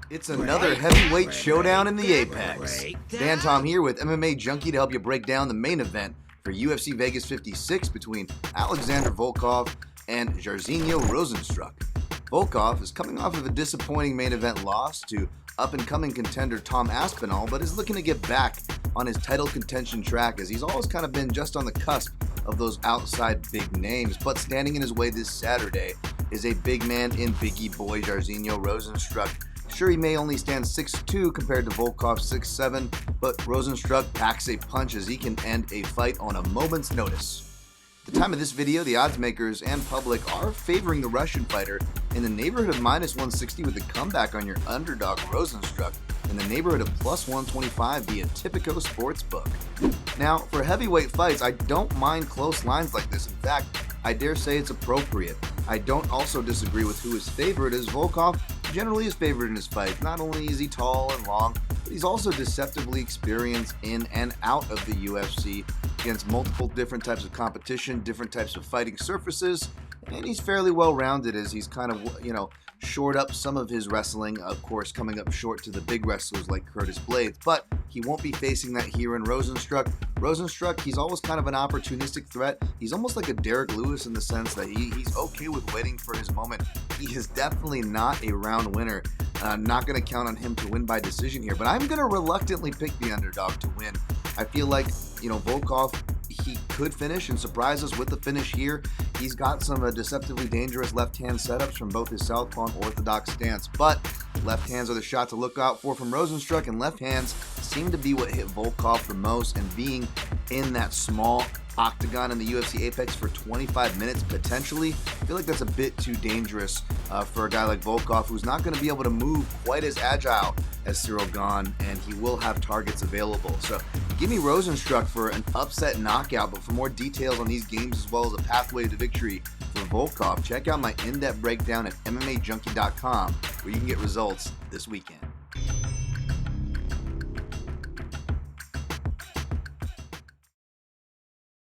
It's another heavyweight showdown in the Apex. Dan Tom here with MMA Junkie to help you break down the main event for UFC Vegas 56 between Alexander Volkov and Jairzinho Rozenstruik. Volkov is coming off of a disappointing main event loss to up-and-coming contender Tom Aspinall, but is looking to get back on his title contention track as he's always kind of been just on the cusp of those outside big names. But standing in his way this Saturday is a big man in Biggie Boy Jairzinho Rozenstruik. Sure, he may only stand 6'2" compared to Volkov's 6'7", but Rozenstruik packs a punch as he can end a fight on a moment's notice. At the time of this video, the odds makers and public are favoring the Russian fighter in the neighborhood of -160 with a comeback on your underdog Rozenstruik in the neighborhood of +125 via Tipico Sportsbook. Now, for heavyweight fights, I don't mind close lines like this. In fact, I dare say it's appropriate. I don't also disagree with who is favored, as Volkov generally is favored in his fights. Not only is he tall and long, but he's also deceptively experienced in and out of the UFC against multiple different types of competition, different types of fighting surfaces, and he's fairly well-rounded as he's kind of, shored up some of his wrestling, of course, coming up short to the big wrestlers like Curtis Blades, but he won't be facing that here in Rozenstruik. Rozenstruik, he's always kind of an opportunistic threat. He's almost like a Derek Lewis in the sense that he's okay with waiting for his moment. He is definitely not a round winner. Not going to count on him to win by decision here, but I'm going to reluctantly pick the underdog to win. I feel like, Volkov, he could finish and surprise us with the finish here. He's got some deceptively dangerous left-hand setups from both his southpaw and orthodox stance, but left hands are the shot to look out for from Rozenstruik, and left hands seem to be what hit Volkov the most, and being in that small octagon in the UFC Apex for 25 minutes potentially, I feel like that's a bit too dangerous for a guy like Volkov, who's not going to be able to move quite as agile as Cyril Gane, and he will have targets available. So give me Rozenstruik for an upset knockout, but for more details on these games as well as a pathway to victory for Volkov, check out my in-depth breakdown at MMAJunkie.com, where you can get results this weekend.